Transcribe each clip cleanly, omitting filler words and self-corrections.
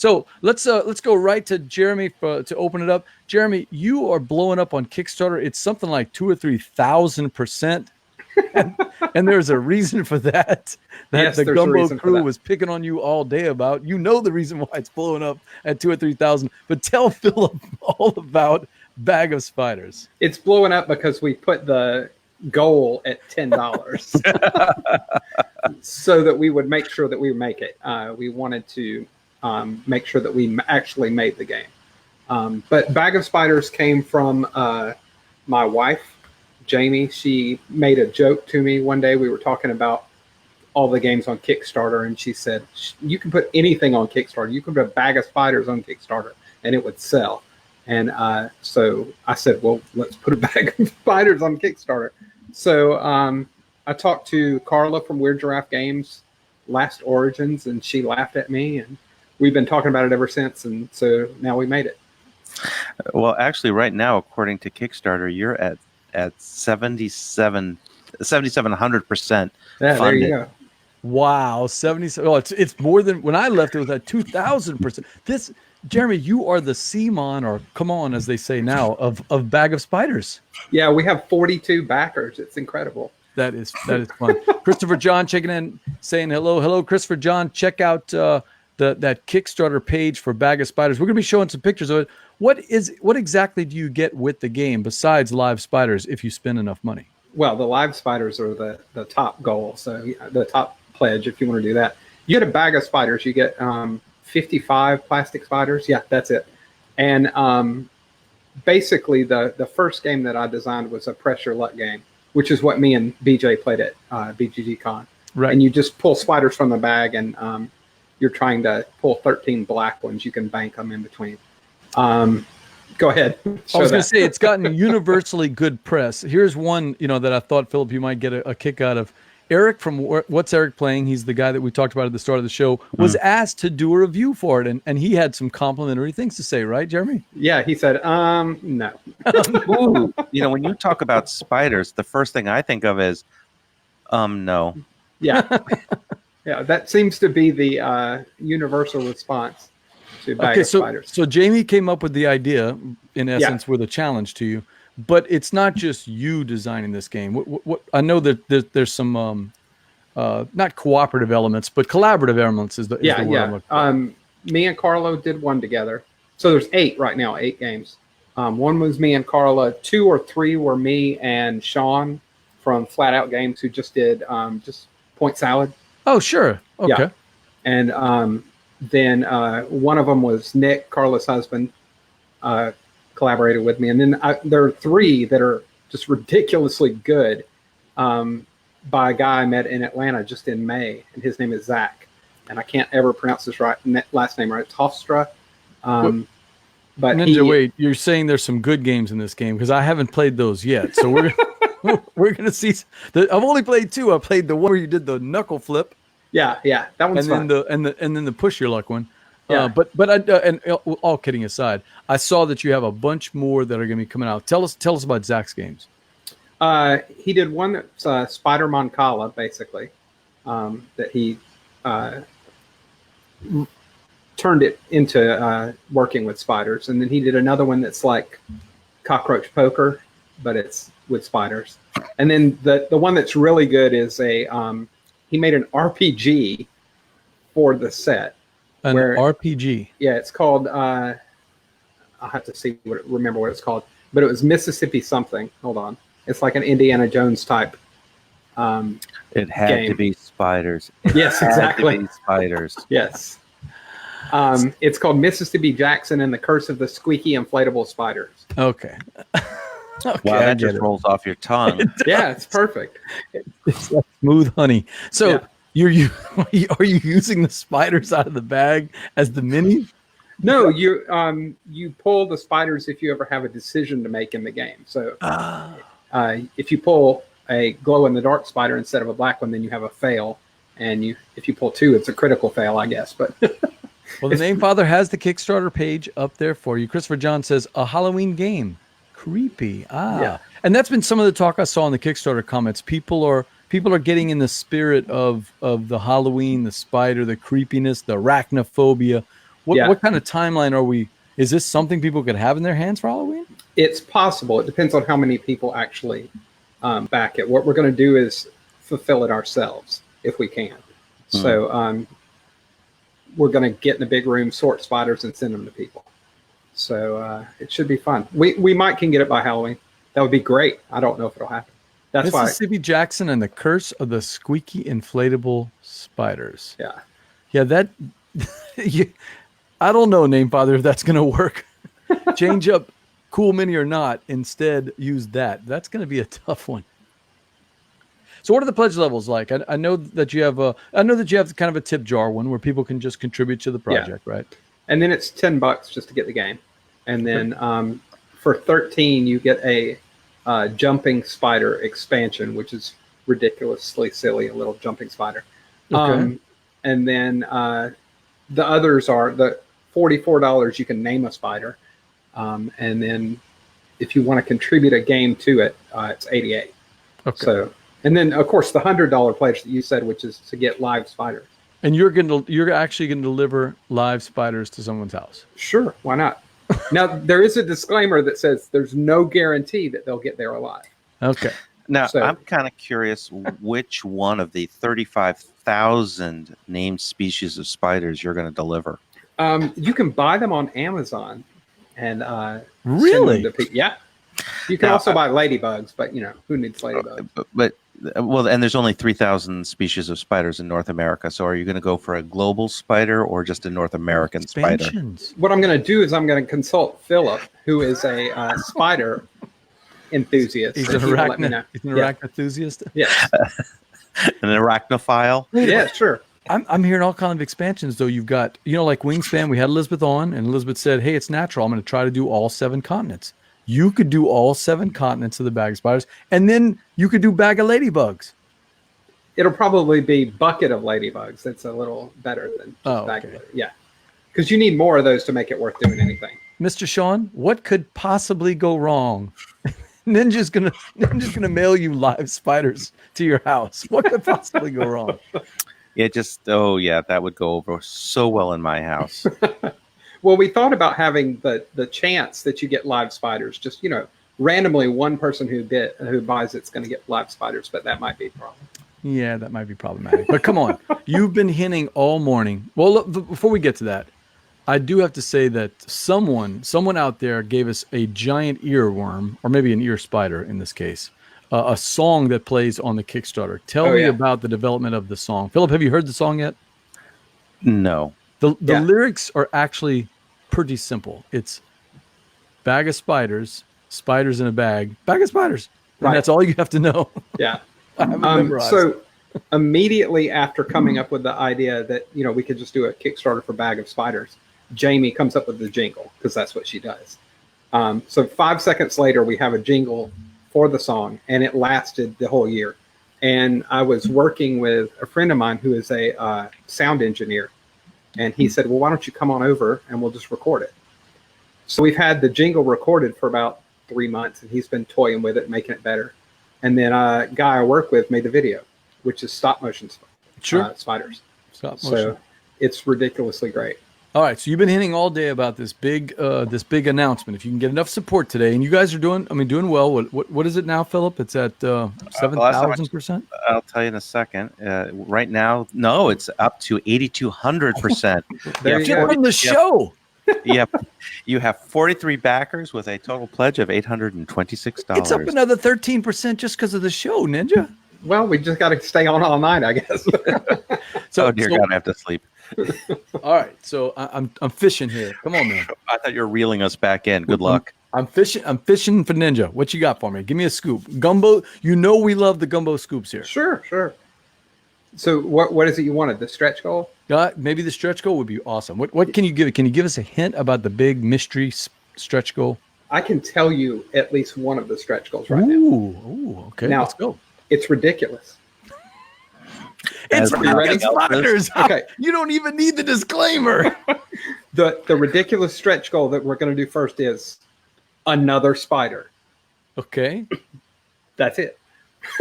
So let's go right to Jeremy to open it up. Jeremy, you are blowing up on Kickstarter. It's something like 2,000 or 3,000%. And there's a reason for that. Yes, the there's a Gumbo reason for crew that. was picking on you all day about. You know the reason why it's blowing up at 2,000 or 3,000. But tell Philip all about Bag of Spiders. It's blowing up because we put the goal at $10 so that we would make sure that we make it. We wanted to make sure that we actually made the game. But Bag of Spiders came from my wife, Jamie. She made a joke to me one day. We were talking about all the games on Kickstarter, and she said, you can put anything on Kickstarter. You can put a Bag of Spiders on Kickstarter, and it would sell. And so I said, well, let's put a Bag of Spiders on Kickstarter. So I talked to Carla from Weird Giraffe Games last Origins, and she laughed at me, and we've been talking about it ever since. And so now we made it. Well, actually, right now, according to Kickstarter, you're at 7,700% Yeah, funded. there you go. Wow, 77. Oh, it's more than when I left. It was at 2,000%. This, Jeremy, you are the Seamon, or come on, as they say now, of Bag of Spiders. Yeah, we have 42 backers. It's incredible. That is fun. Christopher John checking in, saying hello, Christopher John. Check out that Kickstarter page for Bag of Spiders. We're going to be showing some pictures of it. What exactly do you get with the game besides live spiders if you spend enough money? Well, the live spiders are the top goal. So the top pledge, if you want to do that, you get a bag of spiders. You get 55 plastic spiders. Yeah, that's it. And basically, the first game that I designed was a pressure luck game, which is what me and BJ played at BGG Con. Right. And you just pull spiders from the bag, and you're trying to pull 13 black ones. You can bank them in between. Go ahead. I was going to say, it's gotten universally good press. Here's one, that I thought, Philip, you might get a kick out of. Eric from What's Eric Playing? He's the guy that we talked about at the start of the show, was asked to do a review for it, and he had some complimentary things to say, right, Jeremy? Yeah, he said, no. Ooh, when you talk about spiders, the first thing I think of is, no. Yeah. Yeah, that seems to be the universal response to Bag of Spiders. So Jamie came up with the idea, in essence, with a challenge to you. But it's not just you designing this game. What I know that there's some not cooperative elements, but collaborative elements is the word I'm looking for. Me and Carlo did one together. So there's 8 right now, 8 games. One was me and Carla. 2 or 3 were me and Sean from Flat Out Games, who just did just Point Salad. Oh, sure. Okay. Yeah. And then one of them was Nick, Carla's husband, collaborated with me. And then there are 3 that are just ridiculously good by a guy I met in Atlanta just in May. And his name is Zach. And I can't ever pronounce his last name right. It's Hofstra. But Ninja, wait, you're saying there's some good games in this game? Because I haven't played those yet. So we're going to see. I've only played 2. I played the one where you did the knuckle flip. Yeah. That one's fun. And then the push your luck one. Yeah. But all kidding aside, I saw that you have a bunch more that are going to be coming out. Tell us about Zach's games. He did one that's Spider Moncala, basically, that he turned it into working with spiders. And then he did another one that's like cockroach poker, but it's with spiders. And then the one that's really good is he made an RPG for the set. RPG. Yeah, it's called. I'll have to remember what it's called, but it was Mississippi something. Hold on, it's like an Indiana Jones type. It had game. to be spiders. Yes, exactly. Had to be spiders. Yes. It's called Mississippi Jackson and the Curse of the Squeaky Inflatable Spiders. Okay. Wow, that just rolls off your tongue. Yeah, it's perfect. It's like smooth honey. So. Yeah. Are you using the spiders out of the bag as the mini? No, you pull the spiders if you ever have a decision to make in the game. So if you pull a glow in the dark spider instead of a black one, then you have a fail. And if you pull 2, it's a critical fail, I guess. But well, the Name Father has the Kickstarter page up there for you. Christopher John says a Halloween game, creepy. Yeah. And that's been some of the talk I saw in the Kickstarter comments. People are getting in the spirit of the Halloween, the spider, the creepiness, the arachnophobia. What kind of timeline are we? Is this something people could have in their hands for Halloween? It's possible. It depends on how many people actually back it. What we're going to do is fulfill it ourselves if we can. So we're going to get in a big room, sort spiders, and send them to people. So it should be fun. We might can get it by Halloween. That would be great. I don't know if it'll happen. That's why Mississippi Jackson and the Curse of the Squeaky Inflatable Spiders. Yeah. That I don't know, Namefather, if that's going to work. Change up Cool Mini or not. Instead, use that. That's going to be a tough one. So, what are the pledge levels like? I know that you have kind of a tip jar one where people can just contribute to the project, right? And then it's $10 just to get the game, and then for 13 you get a jumping spider expansion, which is ridiculously silly, a little jumping spider. Okay. And then the others are the $44. You can name a spider, and then if you want to contribute a game to it, it's $88. Okay. So, and then of course the $100 pledge that you said, which is to get live spiders. And you're actually going to deliver live spiders to someone's house. Sure, why not? Now there is a disclaimer that says there's no guarantee that they'll get there alive. Okay. Now, So- I'm kind of curious which one of the 35,000 named species of spiders you're going to deliver. You can buy them on Amazon and Really? send them to people. Yeah. You can Now, also buy ladybugs, but who needs ladybugs? But and there's only 3,000 species of spiders in North America. So are you going to go for a global spider or just a North American spider? Expansions. What I'm going to do is I'm going to consult Philip, who is a spider enthusiast. He's and an he will let me know. arachnid enthusiast. Yeah. An arachnophile? Yeah, sure. I'm hearing all kinds of expansions though. You've got, like Wingspan, we had Elizabeth on and Elizabeth said, hey, it's natural. I'm going to try to do all 7 continents. You could do all 7 continents of the bag of spiders, and then you could do bag of ladybugs. It'll probably be bucket of ladybugs. It's a little better than just bag of okay. ladybugs. Yeah. Because you need more of those to make it worth doing anything. Mr. Sean, what could possibly go wrong? Ninja's gonna mail you live spiders to your house. What could possibly go wrong? That would go over so well in my house. Well, we thought about having the chance that you get live spiders. Just randomly, one person who buys it's going to get live spiders, but that might be a problem. Yeah, that might be problematic. But come on, you've been hinting all morning. Well, look, before we get to that, I do have to say that someone out there gave us a giant earworm, or maybe an ear spider in this case, a song that plays on the Kickstarter. Tell me about the development of the song. Philip, have you heard the song yet? No. The lyrics are actually pretty simple. It's bag of spiders, spiders in a bag of spiders. And Right. that's all you have to know. Yeah. I haven't memorized. So immediately after coming up with the idea that we could just do a Kickstarter for bag of spiders, Jamie comes up with the jingle, because that's what she does. So 5 seconds later, we have a jingle for the song, and it lasted the whole year. And I was working with a friend of mine who is a sound engineer, and he said, well, why don't you come on over and we'll just record it. So we've had the jingle recorded for about 3 months, and he's been toying with it, making it better. And then a guy I work with made the video, which is stop motion spiders. Stop motion. So it's ridiculously great. All right, so you've been hinting all day about this big announcement. If you can get enough support today, and you guys are doing well. What is it now, Philip? It's at 7,000%. I'll tell you in a second. Right now, no, it's up to 8,200%. There you Get go. on the show. You have 43 backers with a total pledge of $826. It's up another 13% just because of the show, Ninja. Well, we just got to stay on all night, I guess. Oh dear God, I have to sleep. All right, so I'm fishing here. Come on, man. I thought you were reeling us back in. Good luck. I'm fishing for Ninja. What you got for me? Give me a scoop. Gumbo. We love the Gumbo Scoops here. Sure. So what is it you wanted? The stretch goal? Maybe the stretch goal would be awesome. What can you give? Can you give us a hint about the big mystery stretch goal? I can tell you at least one of the stretch goals right now. Ooh, okay. Now, let's go. It's ridiculous. It's As ready? spiders. Okay. You don't even need the disclaimer. The ridiculous stretch goal that we're going to do first is another spider. Okay. That's it.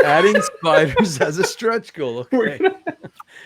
Adding spiders as a stretch goal. Okay.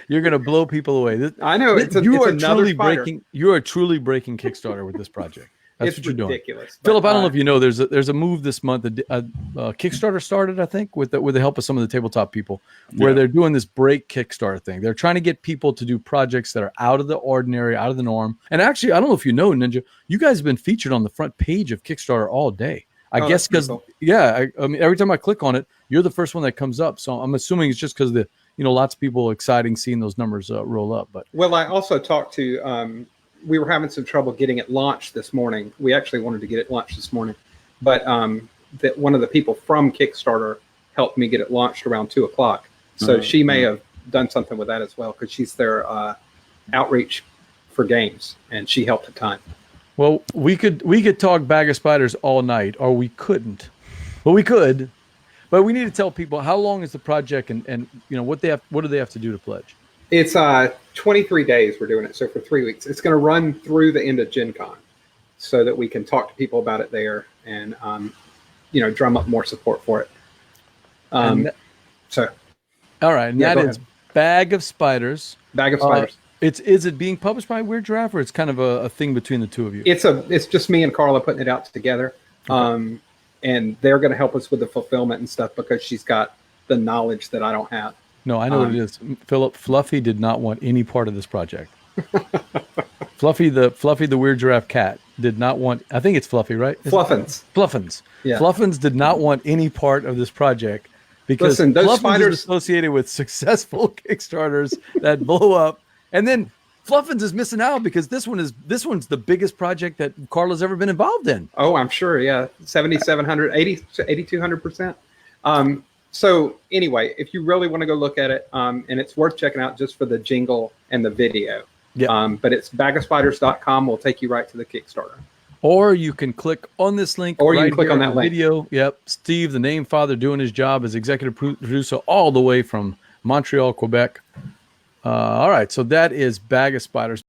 You're gonna blow people away. I know it's You are another truly spider. breaking. You are truly breaking Kickstarter with this project. That's It's what you're doing. ridiculous. Philip, but, I don't know if you know, there's a move this month. Kickstarter started, I think, with the help of some of the tabletop people, where they're doing this break Kickstarter thing. They're trying to get people to do projects that are out of the ordinary, out of the norm. And actually, I don't know if you know, Ninja, you guys have been featured on the front page of Kickstarter all day. I guess because cool. I mean, every time I click on it, you're the first one that comes up. So I'm assuming it's just because lots of people exciting seeing those numbers roll up. But well, I also talked to. We were having some trouble getting it launched this morning. We actually wanted to get it launched this morning, but that one of the people from Kickstarter helped me get it launched around 2:00. So she may have done something with that as well, because she's their outreach for games, and she helped a ton. Well, we could talk Bag of Spiders all night, or we couldn't. Well, we could, but we need to tell people how long is the project, and what do they have to do to pledge. It's 23 days we're doing it, so for 3 weeks. It's going to run through the end of Gen Con, so that we can talk to people about it there and drum up more support for it. All right, and that is Bag of Spiders. Bag of Spiders. Is it being published by Weird Giraffe, or it's kind of a thing between the two of you? It's just me and Carla putting it out together, and they're going to help us with the fulfillment and stuff, because she's got the knowledge that I don't have. No, I know what it is. Philip, Fluffy did not want any part of this project. Fluffy the Weird Giraffe cat did not want. I think it's Fluffy, right? Fluffins. Yeah. Fluffins did not want any part of this project, because those Fluffins spiders is associated with successful Kickstarters that blow up, and then Fluffins is missing out because this one's the biggest project that Carla's ever been involved in. Oh, I'm sure. Yeah, 7,700, 8,200%. So anyway, if you really want to go look at it, and it's worth checking out just for the jingle and the video. Yeah. But it's bagofspiders.com. Will take you right to the Kickstarter. Or you can click on this link. Or you can click on that link. Video. Yep. Steve, the name father, doing his job as executive producer all the way from Montreal, Quebec. All right. So that is Bag of Spiders.